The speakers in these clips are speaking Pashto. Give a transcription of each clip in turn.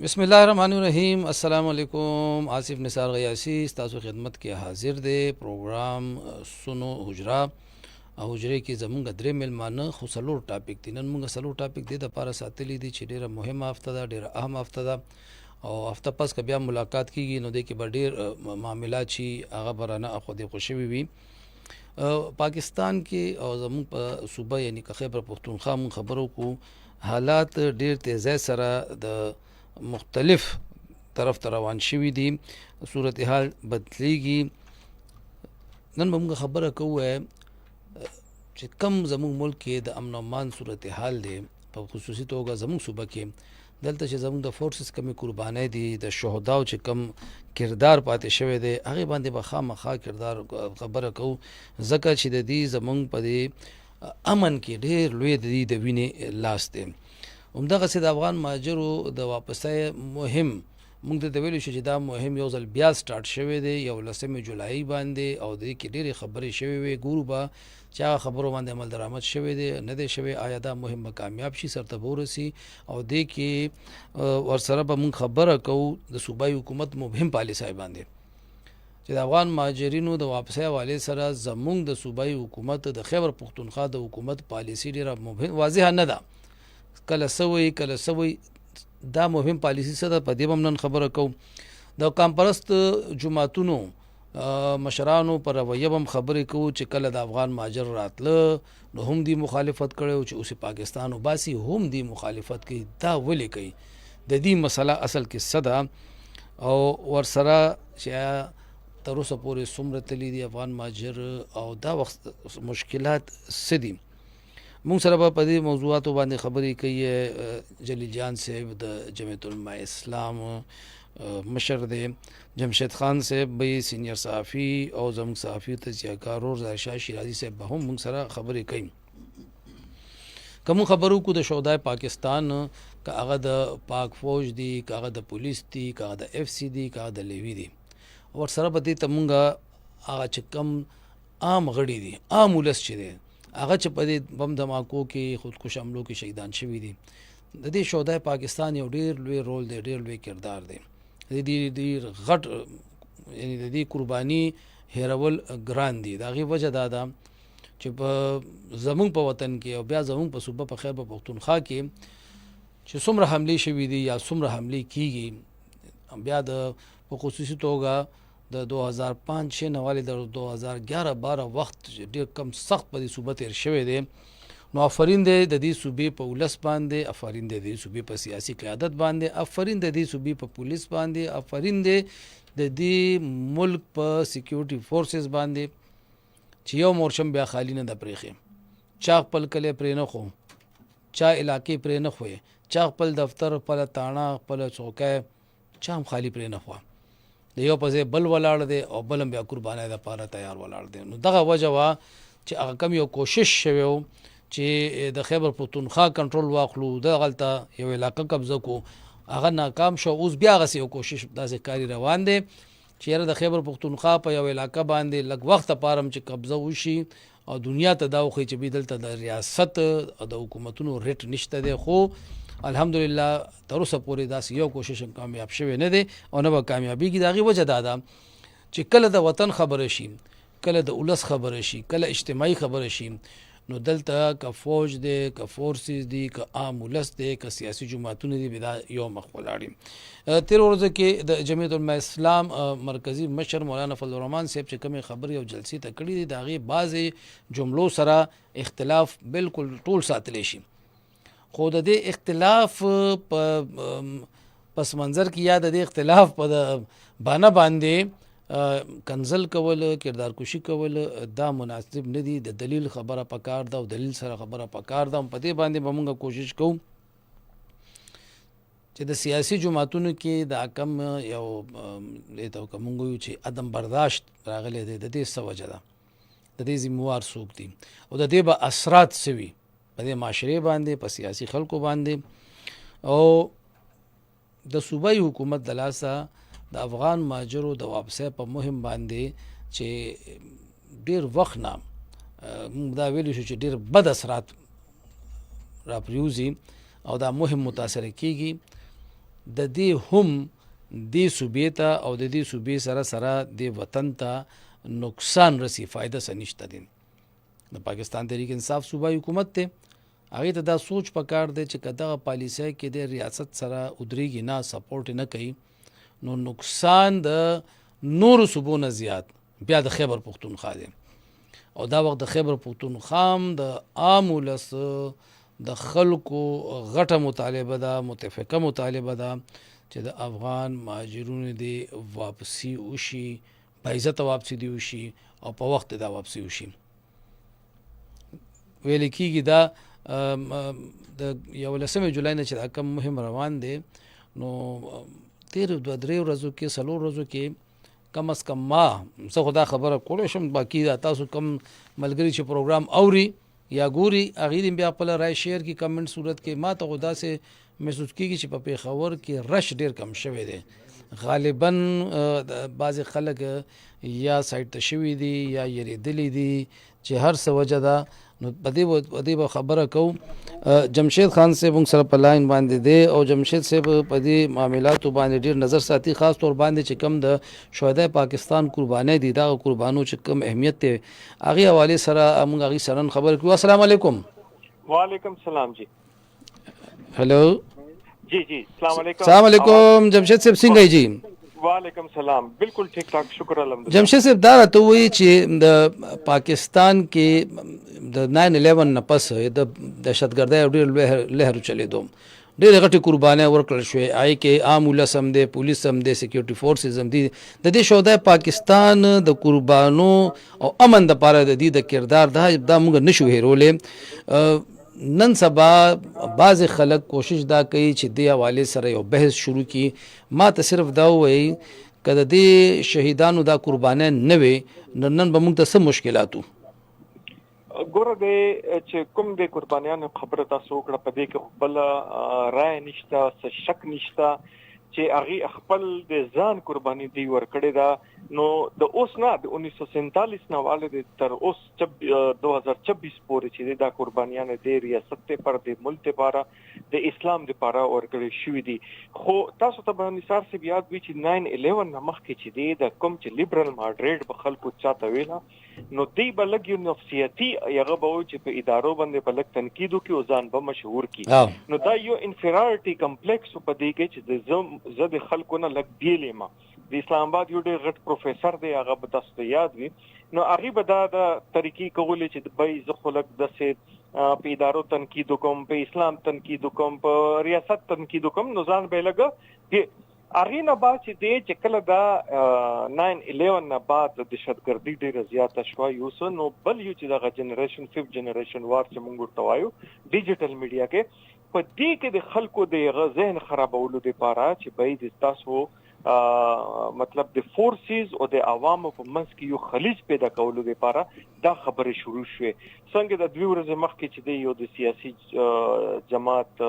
بسم الله الرحمن الرحیم. السلام علیکم. آصف نثار غیاسی ستاسو خدمت کې حاضر دی. پروګرام سنو حجره او حجره کې زمونږ درې میلمانه خو څلور ټاپک دي. نن موږ څلور ټاپک دې دپاره ساتلي دي چې ډېره مهمه هفته ده، ډېره اهم هفته ده او هفته پس که بیا ملاقات کیږي نو دې کې به ډېر معاملات چې هغه به رانه اخودې خو شوي وي. پاکستان کې او زمونږ په صوبه یعنې که خیبر پښتونخوا مونږ خبرو کو حالات ډېر تیزی سره د مختلف طرف ته روان شوي دي، صورتحال بدلیږي. نن به موږ خبره کوو چې کم زموږ ملک کې د امن او امان صورتحال دی، په خصوصي توګه زموږ صوبه کې دلته چې زموږ د فورسز کمې قربانۍ دي، د شهداو چې کم کردار پاتې شوی دی هغې باندې به خامخا کردار خبره کوو، ځکه چې د دې زموږ په دې امن کې ډېر لوی د دې د وینې لاس دی. همدغسې د افغان مهاجرو د واپسۍ مهم موږ ته ویلو شو چې دا مهم یو ځل بیا سټارټ شوی دی 11 جولای باندې او د دې کې ډېرې خبرې شوې وې. ګورو به چې هغه خبرو باندې عمل درآمد شوی دی نه دی شوی، آیا دا مهم به کامیاب شي سرته به ورسي او دې کې ورسره به موږ خبره کوو د صوبایي حکومت مبهم پالیسۍ باندې چې د افغان مهاجرینو د واپسۍ حوالې سره زموږ د صوبایي حکومت د خیبر پښتونخوا د حکومت پالیسي ډېره مبهم واضحه نه ده، کله سوی دا مهم پالیسی څه ده په دې به نن خبره کوو. د قامپرست جماعتونو مشرانو پر رویه به هم خبرې کوو چې کله د افغان مهاجر راتله نو هم دی مخالفت کړی چې اوس پاکستان وباسي، هم دی مخالفت کوي. دا ولې کوي؟ د دې مسله اصل کې څه ده او ورسره چې تر اوسه پورې څومره تللی دي افغان مهاجر او دا وخت مشکلات څه دي. مونږ سره به په دې موضوعاتو باندې خبرې کوي. جلیل جان صاحب د جمعیت علماء اسلام مشر دی، جمشید خان صاحب به سینئر صحافي او زموږ صحافي تجزیه کار ظاهر شاه شیرازي صاحب به هم مونږ سره خبرې کوي. که مونږ خبرو کو د شهدای پاکستان، که هغه د پاک فوج دي، که هغه د پولیس دي، که هغه د اف سی دي، که هغه د لیوي دي، ورسره به دې ته مونږ هغه چې کم عام غړي دي، عام ولس چې دی هغه چې په دې بم دھماکو کې خودکش حملو کې شهیدان شوي دي، د دې شهدای پاکستان یو ډېر لوی رول دی، ډېر لوی کردار دی. د دې ډېر غټ یعنې د دې قرباني هیرول ګران دي. د هغې وجه دا ده چې په زموږ په وطن کې او بیا زموږ په صوبه په خیبر پښتونخوا کې چې څومره حملې شوي دي یا څومره حملې کیږي، بیا د په خصوصي توګه د 2005 نه والې د 2011-12 وخت ډېر کم سخت په دې صوبه تېر شوی دی. نو افرین دی د دې صوبې په ولس باندې، افرین دی د دې صوبې په سیاسي قیادت باندې، افرین د دې صوبې په پولیس باندې، افرین دی د دې ملک په سیکیورټي فورسز باندې چې یو مورشم بیا خالی نه ده پرېښې. چا خپل کلی پرې نه خو، چا علاقې پرې نه خوې، چا خپل دفتر، خپله تاڼه، خپله چوکی چا هم خالی پرې نه خوه. د یو په ځای بل ولاړ دی او بل هم بیا قربانۍ دپاره تیار ولاړ دی. نو دغه وجه وه چې هغه کم یو کوشش شوی و چې د خیبر پښتونخوا کنټرول واخلو، دغلته یو علاقه قبضه کو، هغه ناکام شو. اوس بیا هغسې یو کوشش داسې کاري روان دی چې یاره د خیبر پښتونخوا په یو علاقه باندې لږ وخت دپاره هم چې قبضه وشي او دنیا ته دا وښیي چې دلته د ریاست او د حکومتونو ریټ نشته دی. خو الحمدلله تر اوسه پورې داسې یو کوشش هم کامیاب شوی نه دی او نه به کامیابېږي. د هغې وجه دا ده چې کله د وطن خبره شي، کله د ولس خبره شي، کله اجتماعي خبره شي، نو دلته که فوج دی، که فورسز دي، که عام ولس دی، که سیاسي جماعتونه دي، دا یو مخ ولاړ دي. تېره ورځو کې د جمعیت علماء اسلام مرکزي مشر مولانا فضل الرحمن صاحب چې کومې خبرې او جلسې ته کړي دي د هغې بعضې جملو سره اختلاف بالکل ټول ساتلی شي، خو د دې اختلاف په پس منظر کې یا د دې اختلاف په بانه باندې کنزل کول، کردار کشي کول دا مناسب نه دي. د دلیل خبره پکار ده او دلیل سره خبره پکار ده. په دې باندې به موږ کوشش کوو چې د سیاسي جماعتونو کې دا کم یو دې ته که موږ وایو چې عدم برداشت راغلی دی، د دې څه وجه ده، د دې ذموار څوک دي او د دې به اثرات څه وي په دې معاشرې باندې، په سیاسي خلکو باندې. او د صوبایي حکومت د لاسه د افغان مهاجرو د واپسۍ په مهم باندې چې ډېر وخت نه موږ دا ویلی شو چې ډېر بد اثرات راپریوزي او دا مهم متاثره کیږي. د دې هم دې صوبې ته او د دې صوبې سره سره د وطن ته نقصان رسی فایده څه نشته دی. د پاکستان تحریک انصاف صوبایي حکومت ته هغې ته دا سوچ پکار دی چې که دغه پالیسۍ کې د ریاست سره ودرېږي نه سپورټ نه کوي نو نقصان د نورو صوبو نه زیات بیا د خیبر پختونخوا دی او دا وخت د خیبر پختونخوا هم د عام ولس د خلکو غټه مطالبه ده، متفقه مطالبه ده چې د افغان مهاجرونو دی واپسی وشي، باعزته واپسی دی وشي او په وخت دا واپسی وشي. ویل کېږي دا د 11 جولای نه چې دا کم مهم روان دی نو تیر 2-3 ورځو کې 4 ورځو کې کم از کم ما زه خو دا خبره کولی شم، باقي دا تاسو کم ملګري چې پروګرام اوري یا ګوري هغې بیا خپله رای شیر کی کمنټ صورت کې. ما ته خو داسې محسوس کېږي چې په پېښور کې رش ډېر کم شوی دی، غالبا بعضې خلک یا سایډ ته شوي دي یا یریدلی دي چې هر څه وجه ده. نو په دې به خبره کوو. جمشید خان صاحب موږ سره په لاین باندې دی او جمشید صاحب په دې معاملاتو باندې ډېر نظر ساتي، خاص طور باندې چې کم د شهدای پاکستان قربانۍ دي دغه قربانو چې کم اهمیت دی هغې حوالې سره موږ هغې سره نن خبرې کوو. السلام علیکم. وعلیکم السلام جی. هلو جی جی السلام علیکم. السلام علیکم جمشید صاحب څنګه جی؟ وعلیکم السلام، بالکل ٹھیک ٹھاک، شکر الحمدلله. جمشید صاحب دا راته وایي چې د پاکستان کې د 9/11 نه پس د دهشتګردۍ او ډېر لهر چلېدو ډېرې غټې قربانۍ ورکړل شوې، هغې کې عام ولس هم دی، پولیس هم دی، سیکیورټي فورسز هم دي. د دې شهدای پاکستان د قربانو او امن دپاره د دې د کردار دا موږ نشو هېرولی. نن سبا بعضې خلک کوشش دا کوي چې دې حوالې سره یو بحث شروع کړي. ما ته صرف دا ووایي که د دې شهیدانو دا قربانۍ نه وې نو نن به موږ ته څه مشکلات وو؟ ګوره دی چې کوم د قربانیانو خبره تاسو وکړه په دې کې بله رای نشته، څه شک نشته چې هغې خپل د ځان قرباني دی ورکړې ده. نو د اوس نه د 1947 نه واله تر اوس 2026 پورې چې دا قربانیان د ریاست پر د ملک لپاره د اسلام لپاره ورکړې شوې دي. خو تاسو ته به نثار صاحب یاد وي چې 9/11 نه مخکې چې دی د کوم چې لیبرل ماډریټ به خلکو چاته ویله نو دی به لږ یو نفسیاتي هغه به وایي چې په ادارو باندې به لږ تنقید وکړي او ځان به مشهور کړي. نو دا یو انفیریورټي کمپلیکس په دې کې چې زه د خلکو نه لږ بیل یم. د اسلام آباد یو ډېر غټ پروفیسر دی، هغه به تاسو ته یاد وي. نو هغې به دا د طریقې کولې چې بی زه خو لږ داسې په ادارو تنقید وکړم، په اسلام تنقید وکړم، په ریاست تنقید وکړم، نو ځان به یې لږه هغې نه بعد چې دی چې کله دا 9/11 نه بعد د دهشتګردي ډېره زیاته شوه یو څه، نو بل یو چې دغه جنریشن 5th جنریشن وار چې موږ ورته وایو ډیجیټل میډیا کې په دې کې د خلکو د هغه ذهن خرابولو دپاره چې باید تاسو مطلب د فورسز او د عوامو په منځ کې یو خلیج پیدا کولو لپاره دا خبرې شروع شوې. څنګه د 2 ورځې مخکې چې دی یو د سیاسي جماعت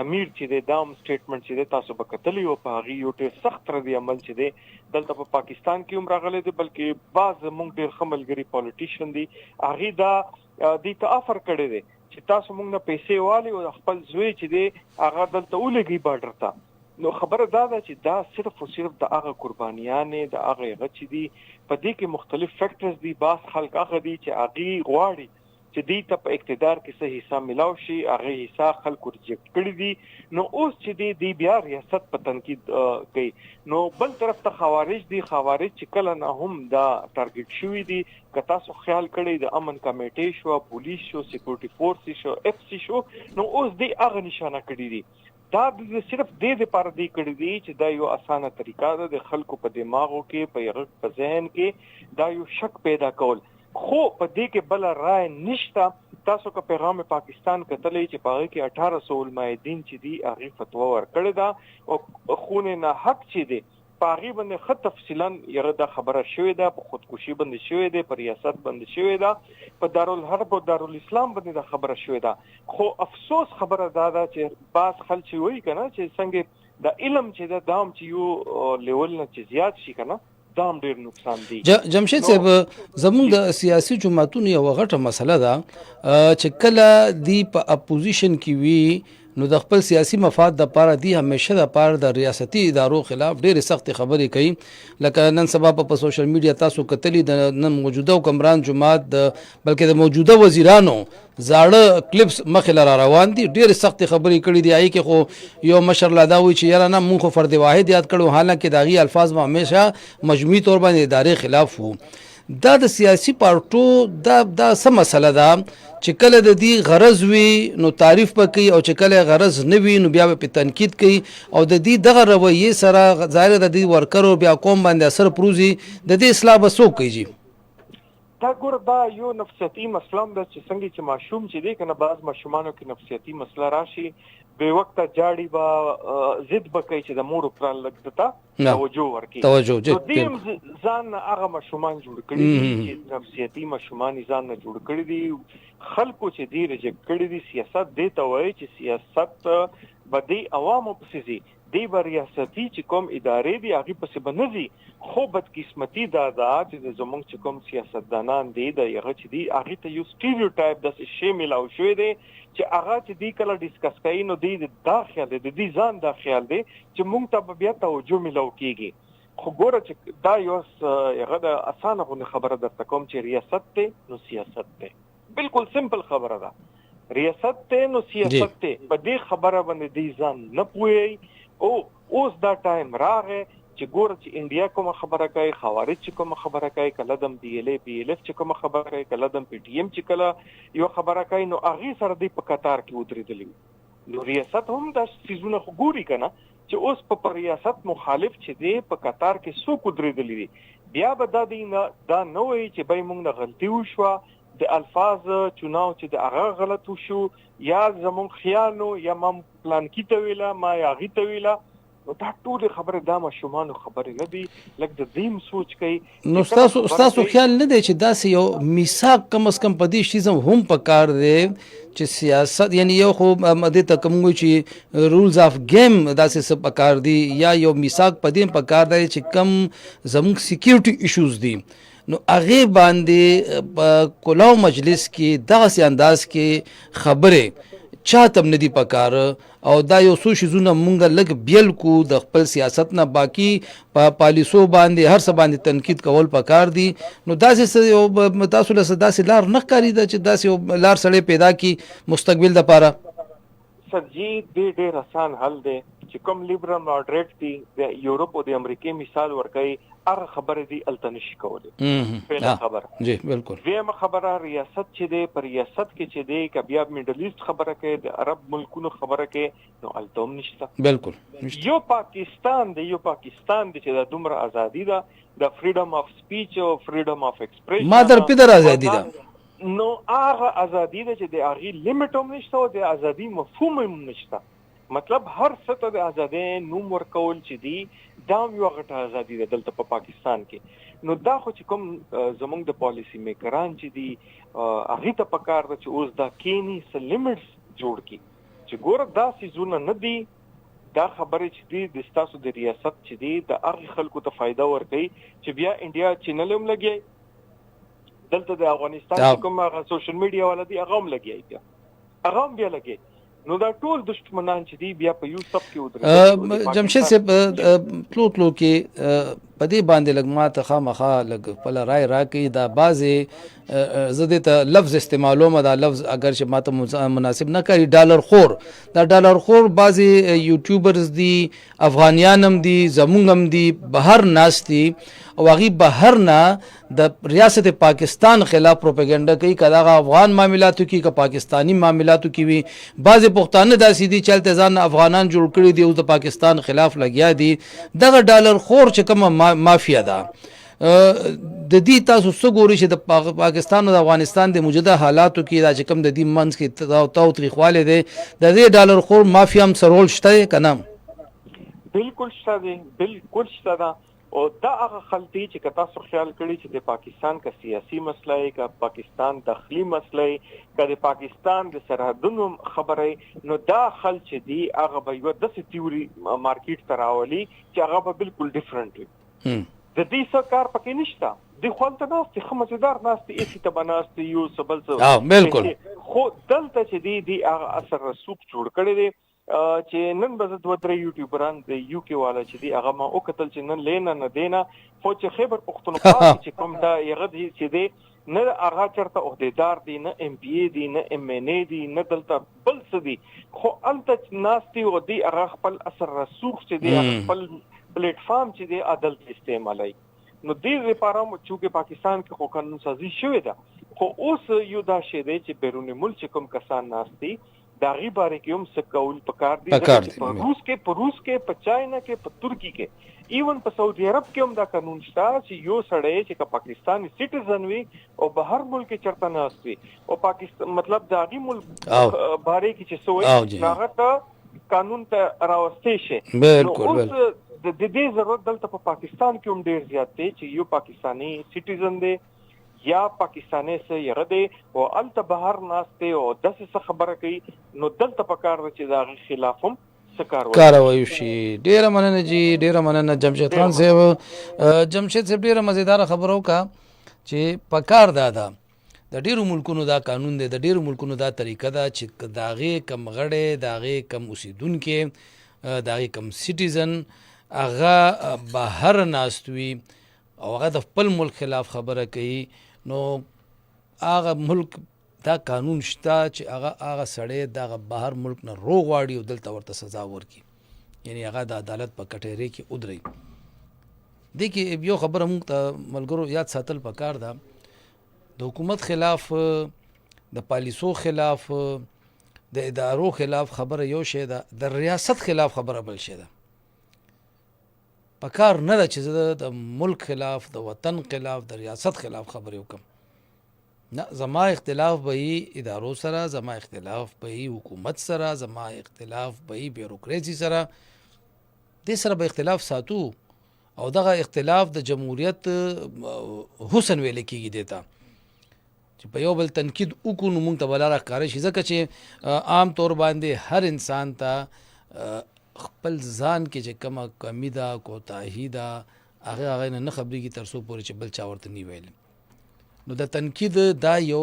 امیر چې دی دا هم سټیټمنټ چې دی تاسو به کتلی او په هغې یو ډېر سخت ردي عمل چې دی دلته په پاکستان کې هم راغلی دی، بلکې بعض زموږ ډېر ښه ملګري پالیټیشن دي هغې دا دې ته افر کړی دی چې تاسو موږ نه پیسې والي او خپل زوی چې دی هغه دلته ولګي باډر ته. نو خبره دا ده چې دا صرف او صرف د هغه قربانیانې د هغه هغه چې دي په دې کې مختلف فیکټرز دي. بعض خلک هغه دي چې هغې غواړي چې دوی ته په اقتدار کې څه حصه میلاو شي، هغې حصه خلکو ریجیکټ کړي دي. نو اوس چې دی بیا ریاست په تنقید کوي. نو بل طرف ته خوارج دي، خوارج چې کله نه هم دا ټارګټ شوي دي. که تاسو خیال کړئ د امن کمیټې شو، پولیس شو، سیکورټي فورس شو، FC شو، نو اوس دی هغه نشانه کړي دي. دا صرف دې دپاره دی کړي دي چې دا یو اسانه طریقه ده د خلکو په دماغو کې په ذهن کې دا یو شک پیدا کول. خو په دې کې بله رای نشته. تاسو که پیغام پاکستان کتلی چې په هغې کې 1800 علماء دین چې دي هغې فتوا ورکړې ده او خون ناحق چې دی په هغې باندې ښه تفصیلا یغه دا خبره شوې ده، په خودکشي باندې شوې ده، په ریاست باندې شوې ده، په دارالحرب او دارالاسلام باندې دا خبره شوې ده. خو افسوس خبره دا ده چې بعض خلک چې وایي که نه چې څنګه د علم چې ده دا هم چې یو لیول نه چې زیات شي که نه دا هم ډېر نقصان دی. جمشید صاحب زموږ د سیاسي جماعتونو یوه غټه مسله ده چې کله دی په اپوزیشن کې وي نو د خپل سیاسي مفاد د پاره دی همیشه د پاره د ریاستي ادارو خلاف ډېرې سخت خبرې کوي لکه نن سبا په سوشل میډیا تاسو کتلی د نن موجوده حکمران جماعت د بلکې د موجوده وزیرانو زاړه کلیپس مخې لره روان دي ډېرې سخت خبرې کړي دي هغې کې خو یو مشر لا دا وایي چې یاره نه مونږ خو فرد واحد یاد کړو حالانکې د هغې الفاظ به همیشه مجموعي طور باندې ادارې خلاف وو دا د سیاسي پارټو دا څه مسله ده چې کله د دې غرض وي نو تعریف به کوي او چې کله غرض نه وي نو بیا به پې تنقید کوي او د دې دغه رویې سره ظاهره د دې ورکرو بیا قوم باندې اثر پروزي د دې اصلاح به څوک کوي جي دا ګوره دا یو نفسیاتي مسله هم ده چې څنګه چې ماشوم چې دی که نه بعض ماشومانو کې نفسیاتي مسله راشي بې وخته جاړي به ضد به کوي چې د مور پلان لږ ته توجه ورکړي نو دې هم ځان نه هغه ماشومان جوړ کړي دي چې نفسیاتي ماشومان یې ځان نه جوړ کړي دي خلکو چې دې رجکټ کړي دي سیاست دې ته وایي چې سیاست به دې عوامو پسې ځي دی به ریاستي چې کوم ادارې دي هغې پسې به نه ځي خو بدقسمتي دا ده چې زموږ چې کوم سیاستدانان دي د هغه چې دي هغې ته یو سټیریوټایپ داسې شی میلاو شوی دی چې هغه چې دوی کله ډسکس کوي نو دوی دا خیال دی د دوی ځان دا خیال دی چې موږ ته به بیا توجه میلاو کېږي خو ګوره چې دا یو هغه د اسانه غوندې خبره درته کوم چې ریاست دی نو سیاست دی بالکل سمپل خبره ده ریاست دی نو سیاست دی په دې خبره باندې دوی ځان نه پوهیږي او اوس دا ټایم راغی چې ګوره چې انډیا کومه خبره کوي خوارج چې کومه خبره کوي کله دم پی ایل ایف چې کومه خبره کوي کله دم پی ټی ایم چې کله یو خبره کوي نو هغې سره دوی په قطار کې ودرېدلي نو ریاست هم دا څیزونه خو ګوري که نه چې اوس په ریاست مخالف چې دی په قطار کې څوک ودرېدلي دي بیا به دا نه وایي چې بی موږ نه غلطي وشوه د الفاظ چناو چې د هغه غلط وشو یا زموږ خیال نو یا ما پلانکي ته ویله ما یا هغې ته ویله نو دا ټولې خبرې دا ماشومانو خبرې نه دي لږ د دیم سوچ کوي نو ستاسو خیال نه دی چې داسې یو میثاق کم از کم په دې شیز هم پکار دی چې سیاست یعنی یو خو دې ته کوم وایي چې رولز آف گیم داسې څه پکار دي یا یو میثاق په دې پکار دی چې کم زموږ سیکیورټي ایشوز دي نو هغې باندې په کلاو مجلس کې دغسې انداز کې خبرې چاته هم نه دي پکار او دا یو څو شیزونه مونږ لږ بیل کو د خپل سیاست نه باقي په پالیسو باندې هر څه باندې تنقید کول پکار دي نو داسې تاسو له داسې لار نه ښکارېده چې داسې یو لار سړی پیدا کړي مستقبل دپاره سر جی دې ډېر آسان حل دی چې کوم لیبرل ماډریټ دي د یورپ او د امریکې مثال ورکوي هغه خبرې دي هلته نشي کولی پهله خبره جی بالکل دویمه خبره ریاست چې دی په ریاست کې چې دی که بیا میډل ایسټ خبره کوي د عرب ملکونو خبره کوي نو هلته هم نشته بالکل یو پاکستان دی چې د دومره ازادي ده د فریډم اف سپیچ او فریډم اف ایکسپریشن ما در پیدر ازادي ده نو هغه ازادي ده چې د هغې لیمټ هم نشته او د ازادي مفهوم هم نشته مطلب هر څه ته د ازادۍ نوم ورکول چې دی دا هم یوه غټه ازادي ده دلته په پاکستان کې نو دا خو چې کوم زموږ د پالیسي میکران چې دي هغې ته پکار ده چې اوس دا کینی څه لیمټس جوړ کړي چې ګوره دا څیزونه نه دي دا خبرې چې دي د ستاسو د ریاست چې دي د هغې خلکو ته فایده ورکوي چې بیا انډیا چینل هم لګیایي دلته د افغانستان چې کوم هغه سوشل میډیا والا دي هغه هم لګیایي بیا هغه هم بیا لګیایي نو دا ټول دشمنان چې دي بیا په یو صف کې ودرېږي جمشید صاحب تلو کې په دې باندې لږ ما ته خامخا لږ خپله رای راکړي دا بعضې زه دې ته لفظ استعمالوم دا لفظ اگر چې ما ته مناسب نه کړي ډالر خور دا ډالر خور بعضې یوټیوبرز دي افغانیان هم دي زمونږ هم دي بهر ناست دي او هغې بهر نه د ریاست پاکستان خلاف پروپیګنډه کوي که دغه افغان معاملاتو کې که پاکستاني معاملاتو کې وي بعضې پښتانه داسې دي چې هلته ځان افغانان جوړ کړي دي اوس د پاکستان خلاف لګیا دي دغه ډالر خور چې کومه مافیا ده د دې تاسو څه ګورئ چې د پاکستان او د افغانستان د موجوده حالاتو کې دا چې کوم د دې منځ کې تاوتریخوالی دی د دې ډالر خور مافیا هم څه رول شته دی که نه بالکل شته دی بالکل شته ده او دا هغه خلک دي چې که تاسو خیال کړي چې د پاکستان که سیاسي مسله یې که پاکستان داخلي مسله یې که د پاکستان د سرحدونو خبره یې نو دا خلک چې دي هغه به یوه داسې تیوري مارکیټ ته راولي چې هغه به بالکل ډفرنټ وي د دې څه کار پکې نشته دی خو هلته ناست دي ښه مزېدار ناست دي ایسي ته به ناست دي یو څه بل څه بالکل خو دلته چې دی هغه اثر رسوخ جوړ کړی دی چې نن به دوه درې یوټیوبران د یو کې والا چې دی هغه ما او قتل چې نن لینا نه دینا خو چې خیبر پختونخوا چې کوم دا یغه دی چې دی نه هغه چرته عہدیدار دی نه ام پی ای دی نه ام ان ای دی نه دلته بل څه دی خو الته ناستي او دی هغه خپل اثر رسوخ چې دی خپل پلیټ فارم چې دی عدالت استعمالي نو دې لپاره چې پاکستان کې خو قانون سازي شوې ده خو اوس یو دا شی دی چې بیرون ملک کوم کسان ناستي دا غي باره کې هم څه کول پکار دي په روس کې په چاینا کې په ترکی کې ایون په سعودي عرب کې هم دا قانون شته چې یو سړی چې پاکستاني سټیزن وي او بهر ملک کې چرته نه اوسي او پاکستان مطلب دا غي ملک باره کې چې سوې هغه ته قانون ته راوستي شي بالکل د دې ضرورت دلته په پاکستان کې هم ډیر زیات دی چې یو پاکستانی سټیزن دی یا پاکستاني سره یره دی او الته بهر ناشته او داسې خبره کوي نو دلته پکار چې دا خلاف هم کاروي شي. ډیره مننه جی ډیره مننه جمشید خان صاحب. جمشید صاحب ډیره مزیدار خبرو کا چې پکار دادا د ډیرو ملکونو دا قانون دی د ډیرو ملکونو دا طریقه ده چې داغه کم غړې داغه کم اوسیدونکو داغه کم سټیزن هغه بهر ناستوي او هغه د خپل ملک خلاف خبره کوي نو هغه ملک دا قانون شته چې هغه سړی دغه بهر ملک نه روغ واړي او دلته ورته سزا ورکړي یعنی هغه د عدالت په کټهرې کې ودري. دې کې یو خبره موږ ته ملګرو یاد ساتل پکار ده د حکومت خلاف د پالیسو خلاف د ادارو خلاف خبره یو شی ده د ریاست خلاف خبره بل شی ده. پکار نه ده چې د ملک خلاف د وطن خلاف د ریاست خلاف خبرې وکم نه زما اختلاف به ادارو سره زما اختلاف به حکومت سره زما اختلاف به بیوروکراسي سره دې سره به اختلاف ساتو او دغه اختلاف د جمهوریت حسن ویل کېږي دیتا چې په یو بل تنقید وکړو نو موږ ته بل راښکاره شي ځکه چې عام طور باندې هر انسان ته خپل ځان کې چې کومه کمی ده کوتاهي ده هغه نه خبرېږي تر څو پورې چې بل چا ورته نه ویل نو د تنقید دا یو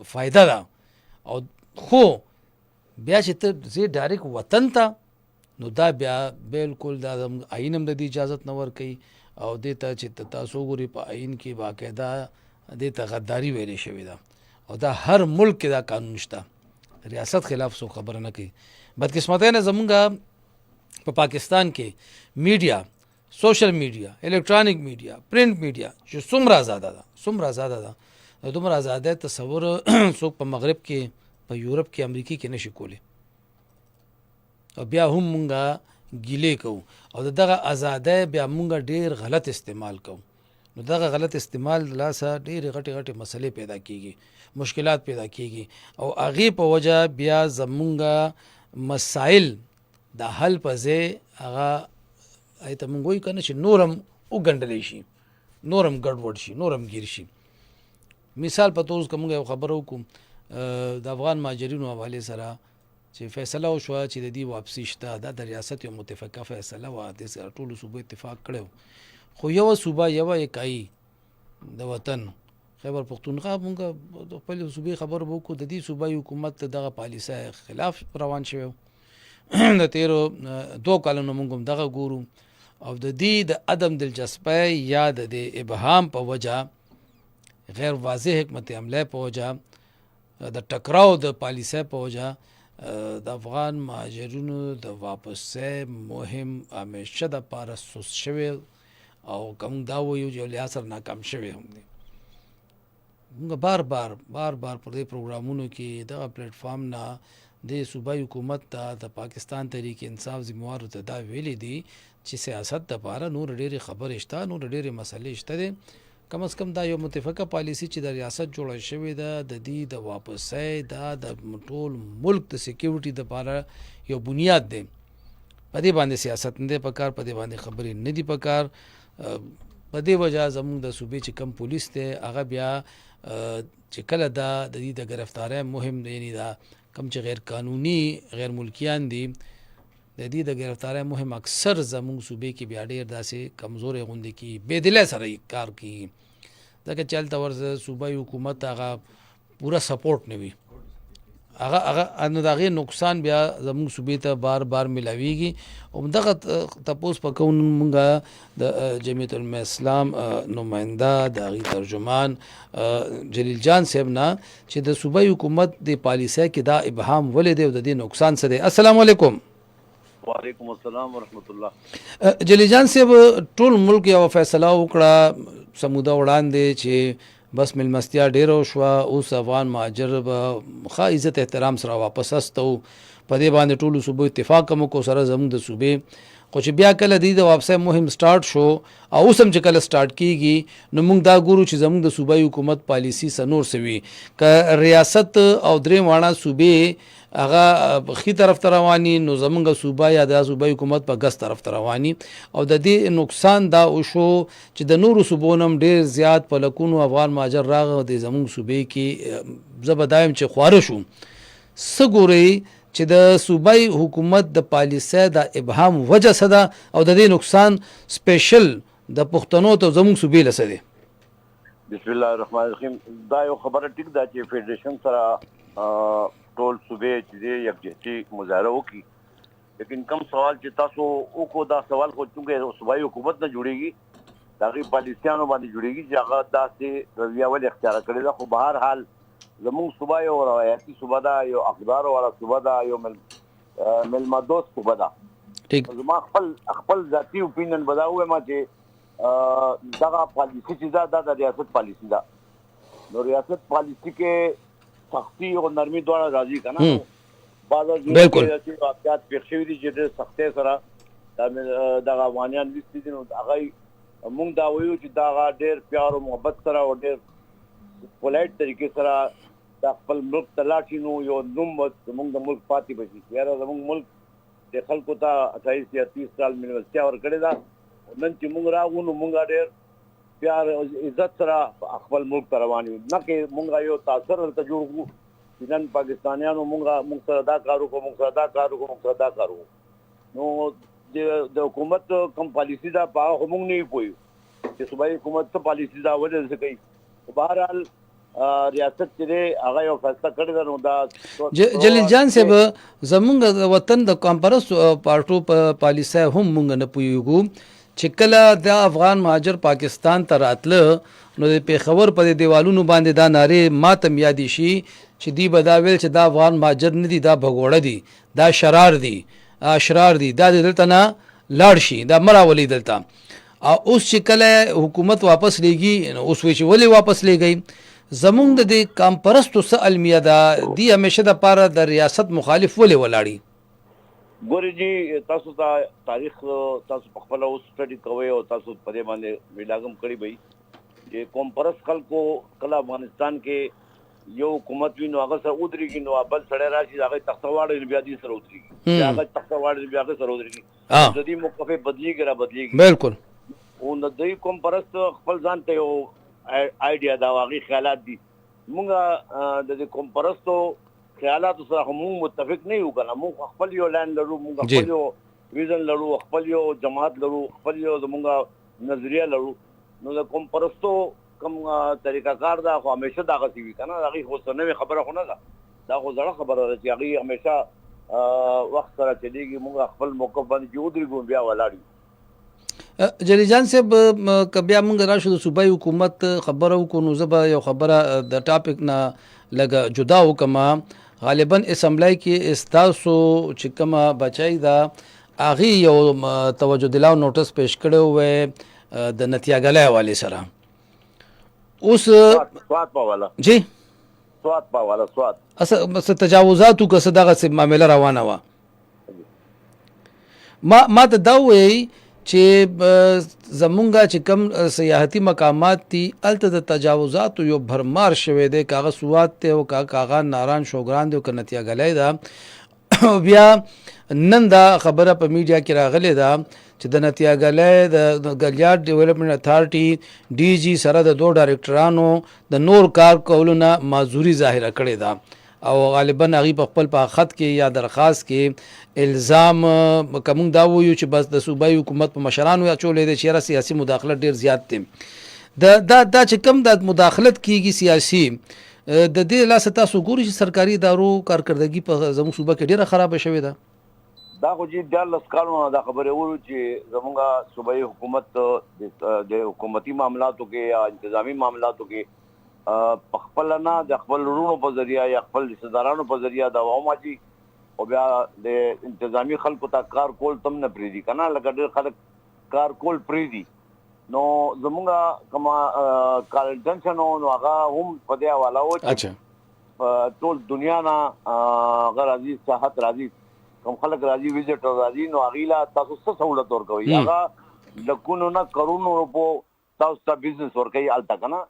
فایده ده او خو بیا چې ته زه ډایرکټ وطن ته نو دا بیا بالکل دا آئین هم د دې اجازت نه ورکوي او دې ته چې تاسو ګوري په آئین کې باقاعده دې ته غداري ویلې شوې ده او دا هر ملک کې دا قانون شته ریاست خلاف سو خبره نه کوي. بدقسمتۍ نه زمونږ په پاکستان کې میډیا سوشل میډیا الکترونیک میډیا پرنٹ میډیا چې څومره آزاده ده دومره آزاده تصور څوک په مغرب کې په یورپ کې امریکا کې نشي کولی او بیا هم مونږه ګیلې کوو او دغه آزاده بیا مونږ ډیر غلط استعمال کوو نو دغه غلط استعمال لاسه ډیر غټي مسلې پیدا کیږي مشکلات پیدا کیږي او هغه په وجه بیا زمونږه مسائل د حل په ځای هغه ایته مونږ وایو کنه چې نورم وګڼډلی شي نورم ګډوډ شي نورم ګیر شي. مثال په توګه کوم یو خبرو کوم د افغان مهاجرینو حواله سره چې فیصله وشوه چې د دې واپسی شته د ریاست یو متفقه فیصله و د سره ټولو صوبې اتفاق کړو خو یو صوبه یو اکای د وطن خیبر پختونخوا مونږ د خپل صوبې خبر وکړو د دې صوبې حکومت دغه پالیسۍ خلاف روان شوی د تیرو 2 کالونو مونږ دغه ګورو او د دې د عدم دلچسپۍ یا د ابهام په وجه غیر واضح حکمت عمله په وجه د ټکراو د پالیسۍ په وجه د افغان مهاجرینو د واپسۍ مهم همیشه د پاره سوس شوی او کوم دا ویو چې لیاسر ناکام شوی هم دي. موږ بار بار پر دې پروګرامونو کې دغه پلیټ فارم نه د صوبایي حکومت ته د پاکستان تحریک انصاف ذمہوارو ته دا ویلي دي چې سیاست دپاره نور ډېرې خبرې شته نور ډېرې مسلې شته دي کم از کم دا یو متفقه پالیسي چې د ریاست جوړه شوې ده د دې د واپسۍ دا د ټول ملک د سکیورټي دپاره یو بنیاد دی په دې باندې سیاست نه دی پکار په دې باندې خبرې نه دي پکار په دې وجه زموږ د صوبې چې کم پولیس دی هغه بیا چې کله دا د دې د گرفتارۍ مهم دی یعنی دا کم چې غیر قانوني غیر ملکیان دي د دې د گرفتارۍ مهم اکثر زموږ صوبې کې بیا ډېر داسې کمزورې غوندې کی بې دله سره کار کوي ځکه چې هلته ورته صوبایي حکومت هغه پوره سپورټ نه وي هغه نو دغه نقصان بیا زموږ صوبې ته بار بار ملاویږي او دغه تپوس په کون مونږه د جمعیت العلماء اسلام نماینده د ترجمان جلیل جان صاحب نه چې د صوبای حکومت د پالیسۍ کې دا ابهام ولې دی او د دې نقصان څه دی. السلام علیکم. وعلیکم السلام ورحمت الله. جلیل جان صاحب ټول ملک یو فیصله وکړه سموده وړاندې چې بس ملمستیا ډیره شوه، اوس افغان مهاجر به ښه عزت احترام سره واپس استو، په دې باندې ټولو صوبو اتفاق هم وکړو سره زموږ د صوبې. خو چې بیا کله د واپسۍ مهم سٹارټ شو او اوس هم چې کله سٹارټ کیږي نو موږ دا ګورو چې زموږ د صوبایي حکومت پالیسي سنور سوي که ریاست او درې واړه صوبې هغه خي طرف ته رواني نو زمونږ صوبه یا د صوبایي حکومت په ګس طرف ته رواني او د دې نقصان دا وشو چې د نورو صوبو نه ډېر زیات په لکونو افغان مهاجر راغه د زمونږ صوبې کې زه به دا یم چې خواره شو. څه ګورئ چې د صوبایي حکومت د پالیسۍ د ابهام وجه څه ده او د دې نقصان سپیشل د پښتنو ته زموږ صوبې له څه دی؟ بسم الله الرحمن الرحیم. دا یو خبره ټیک ده چې فیډریشن سره ټول صوبې چې دی یکجهتي مظاهره وکړي، لیکن کم سوال چې تاسو وکړو دا سوال خو چونکې صوبایي حکومت نه جوړېږي د هغې پالیسیانو باندې جوړېږي چې هغه داسې رویه ولې اختیاره کړې ده. خو به هر حال زمونږ صوبه یو روایتي صوبه ده، یو اقدارو والا صوبه ده، یو میلمه دوست صوبه ده. زما خپل ذاتي اوپینین به دا ووایم چې دغه پالیسي چې ده دا د ریاست پالیسي ده. نو ریاست پالیسي کې سختي او نرمي دواړه راځي که نه. بعض چې واقعات پېښ شوي دي چې ډېر سختۍ سره دغه افغانیان لیستي دي، نو هغه مونږ دا وایو چې دا هغه ډېر پیار او محبت سره او ډېر پولایټ طریقې سره دا خپل ملک ته لاړ شي نو یو نوم زمونږ د ملک پاتې به شي. یاره زمونږ ملک د خلکو ته 28 یا 30 سال میلمستیا ورکړې ده، نن چې مونږ راغلو نو مونږ ډېر پیار او عزت سره خپل ملک ته روان یو، نه کې مونږ یو تاثر ورته جوړ کړو چې نن پاکستانیانو مونږ سره دا کار وکړو، مونږ سره دا کار وکړو، مونږ سره دا کار وکړو. نو د حکومت کوم پالیسي ده په هغه مونږ نه پوهیو چې صوبایي حکومت څه پالیسي ده ولې څه کوي. په بهرحال ریاست چې دی هغه یو فیصله کړې ده. نو دا جلیل جان صاحب زمونږ د وطن د کامپرس پارټو په پالیسۍ هم مونږ نه پوهیږو چې کله د افغان مهاجر پاکستان ته راتله نو د پېښور په دیوالونو باندې دا نارې ماتم یادې شي چې دی به دا ویل چې دا افغان مهاجر نه دي، دا بګوړه دي، دا شرار دي، اشرار دي، دا دلته نه لاړ شي، دا مه راولئ دلته. اوس چې کله حکومت واپس لیږي نو اوس وایي چې ولې واپس لیږئ؟ زمونږ د دې کامپرستو څه المیه ده؟ دی همیشه دپاره د ریاست مخالف ولې ولاړي؟ ګورې جي تاسو ته تاریخ تاسو په خپله اوس سټډي کوئ او تاسو په دې باندې ویډاګ هم کړي به چې قوم پرست خلکو کله افغانستان کې یو حکومت وي نو هغه سره ودرېږي، نو بل سړی راشي د هغه تخته واړوي بیا دې سره ودرېږي، هغه تخته واړوي بیا هغه سره ودرېږي، د دې موقفې بدلېږي را بدلېږي. بالکل. او د دوی قوم پرست خپل ځان ته یو آیډیا دا هغې خیالات دي. مونږ د دې قوم پرستو خیالاتو سره خو مونږ متفق نه یو که نه. مونږ خپل یو لاین لرو، مونږ خپل یو ویژن لرو، خپل یو جماعت لرو، خپل یو زمونږ نظریه لرو. نو د قوم پرستو کوم طریقه کار ده خو همیشه دغسې وي که نه. هغې خو څه نوې خبره خو نه ده، دا خو زړه خبره ده چې هغې همیشه وخت سره چلېږي. مونږ خپل موقف باندې چې ودرېږو بیا ولاړ یو. جلیل جان صاحب که بیا مونږ راشو د صوبایي حکومت خبره وکړو نو زه به یو خبره د ټاپک نه لږه جدا وکړم. غالبا اسمبلی کې ستاسو چې کومه بچی ده هغې یو توجه دلاو نوټس پیش کړی وی د نتیاګلۍ حوالې سره. اوس سوات په حواله جی سوات په حواله سوات څه تجاوزاتو که څه دغسې معامله روانه وه. ما ته دا ووایي چې زمونږ چې کم سیاحتي مقامات دي هلته د تجاوزاتو یو بھرمار شوی دی، که هغه سوات دی او که هغه ناران شوګران دی او که نتیاګلۍ ده. بیا نن دا خبره په میډیا کې راغلې ده چې د نتیاګلۍ د ګلیاډ ډیولپمنټ اتھارټي ډي جي سره د 2 ډایرکټرانو د نور کار کولو نه معذوري ظاهره کړې ده او غالبا هغې په خپل په خط کې یا درخواست کې الزام که موږ دا وویو چې بس د صوبایي حکومت په مشرانو اچولی دی چې یاره سیاسي مداخلت ډېر زیات دی. دا چې کوم د مداخلت کیږي سیاسي د دې لاسه تاسو ګورئ چې سرکاري ادارو کارکردګي په زموږ صوبه کې ډیره خرابه شوې ده. دا خو چې 14 کالونه دا خبره وره چې زمونږ صوبایي حکومت د حکومتي معاملاتو کې یا انتظامی معاملاتو کې په خپل نه د خپل ورونو په ذریعہ یا خپل رشتہدارانو په ذریعہ دا وماجي او بیا د انتظامی خلکو ته کار کول تم نه پریدي کنه لکه ډېر خلک کار کول پریدي نو زمونږ کما کارنټنشن نو هغه هم په دې حواله و چې ټول دنیا نه هغه راځي صحت راځي کوم خلک راځي ویزټر راځي نو هغه تاسو څه سہولت ورکوي هغه لکونو نه کرونو روپو تاسو ته بزنس ورکوي التا کنه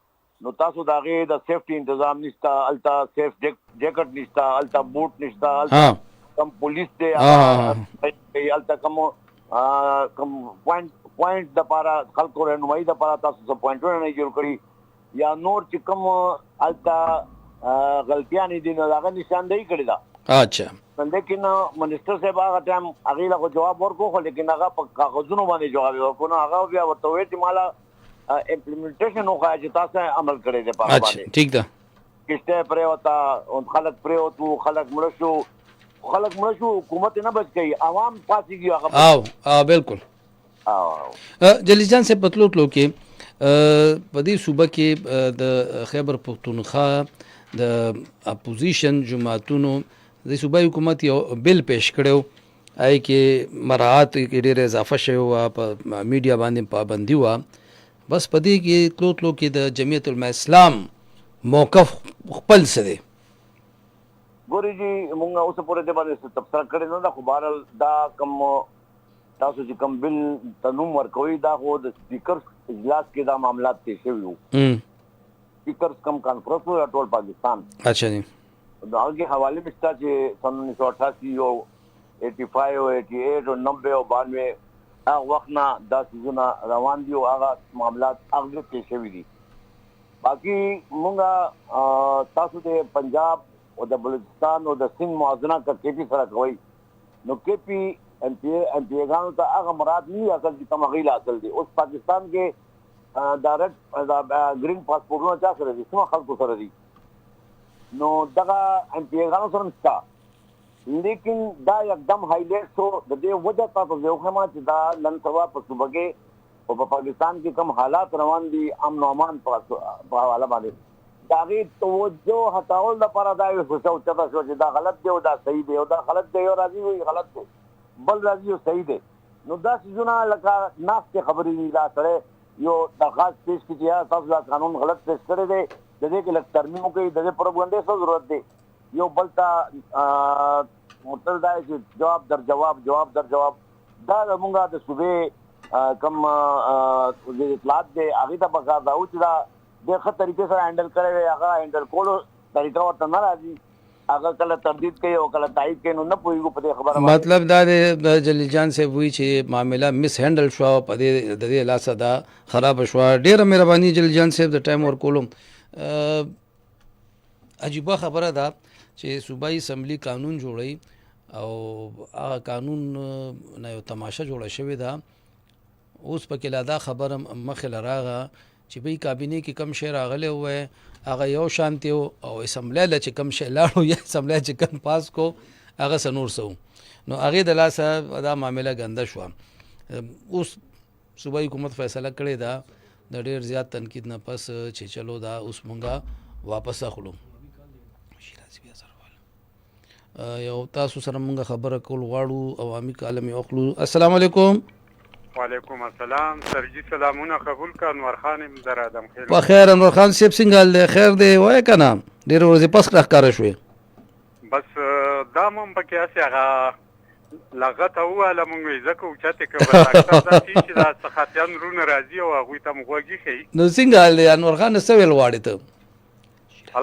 نو تاسو داغه د سیفټي تنظیم نشتا التا سیف جیکټ نشتا التا بوټ نشتا التا کم پولیس ته التا کم پوینټ د پارا خلکو رهنمایي د پارا تاسو څه پوینټونه نه جوړ کړی یا نور چې کوم التا غلطیاں دي نو هغه نشاندهي کړی دا. اچھا لیکن منسٹر صاحب هغه ټایم هغه له جواب ورکو خو لیکن هغه په کاغذونو باندې جواب ورکو نو هغه بیا ورته وی چې مالا امپلیمنټیشن وکړه چې تاسو عمل کړی دی په باندې. اچھا ٹھیک ده کشته پرې وتا خلک پرې وتو خلک مړ شو حکومت نه بچ گئی عوام پاسيږي هغه او بالکل جلیل جان سے پتلو کې په دې صوبه کې د خیبر پختونخوا د اپوزیشن جماعتونو د صوبایي حکومت یو بل پیش کړو آی کې مراعات کې ډېر اضافه شوی په میډیا باندې پابندي و بس په دې کې تلو کې د جمعیت العلماء اسلام موقف خپل سره ګوري جی مونږه اوس پورې د باندې تبصره کړی نه دا خو بهرحال دا کم تاسو چې کم بل تنوم ورکوي دا خو د سپیکر اجلاس کې دا معاملات تیر شوي وو سپیکر کم کانفرنس و ټول پاکستان. اچھا جی دا هغه حواله مشته چې سن 1988 او 85 او 88 او 90 او 92 هغه وخت نه دا سيزونه روان دي او هغه معاملات هغه تیر شوي دي. باقي مونږه تاسو د پنجاب او د بلوچستان او د سند موازنه کې سره کوي نو کې پی ام پی غانو ته هغه مراد نه اصل چې کوم غیلا اصل دي اوس پاکستان کې ډایرکټ گرین پاسپورټونه چا سره دي څو خلکو سره دي نو دغه ام پی غانو سره نشته لیکن دا एकदम هایلایټ شو د دې وجه تاسو یو خما چې دا نن سبا په صوبګه او په پاکستان کې کوم حالات روان دي امن او امان په حواله باندې داغي توجه هټاول لپاره دا یو څه او چې دا غلط دی او دا صحیح دی او دا غلط دی او راځي وي غلط دی بل راځي او صحیح دی نو دا څه لکه ناس ته خبرې نه دا سره یو درخواست پیش کیږي تاسو دا قانون غلط پیش کړی دی د دې کې لږ ترمیم کوي د دې پروپاګاندا څه ضرورت دی یو بلتا متل دا چې جواب در جواب دا موږ د صوبې کم اطلاعات دی هغه ته بقا دا او چې دا د ښه طریقې سره هندل کړی هغه هندل کولو طریقه ورته نه راځي هغه کله تردید کوي او کله تایید کوي نو نه پوهیږو په دې خبره مطلب دا د جلیل جان صاحب وی چې معاملہ مس هندل شو په دې د دې لاسه دا خراب شو ډیره مهرباني جلیل جان صاحب د ټایم ور کولم عجیبه خبره ده چې صوبایي اسمبلی قانون جوړي او هغه قانون نه یو تماشه جوړه شوې ده اوس پکې لا دا خبره مخې لراغه چې به کابینه کې کم شی راغلی وای هغه یو شانتي او اسمبلی له چې کم شی لاړو یا اسمبلی چې کم پاس کو هغه سنور سو نو هغه د لاسه دا معاملې ګنده شو اوس صوبایي حکومت فیصله کړې ده د ډېر زیات تنقید نه پس چې چلو دا اوس مونږه واپس اخلو یو تاسو سره مونږه خبره کول غواړو عوامي کالم یو اخلو. السلام علیکم. وعلیکم السلام سرجی سلامونه قبول کا انور خان در ادم خیر په خیر انور خان سیب سنگال دی خیر دی وای کنه ډیر ورځې پس راخاره شوې بس دا مم پکې اسه هغه لغت اوله مونږ زکه او چاته کبه اکثر چې دا سخاتیان رونه راځي او هغه ته مغوږی خي نو سنگال دی انور خان سویل واړی ته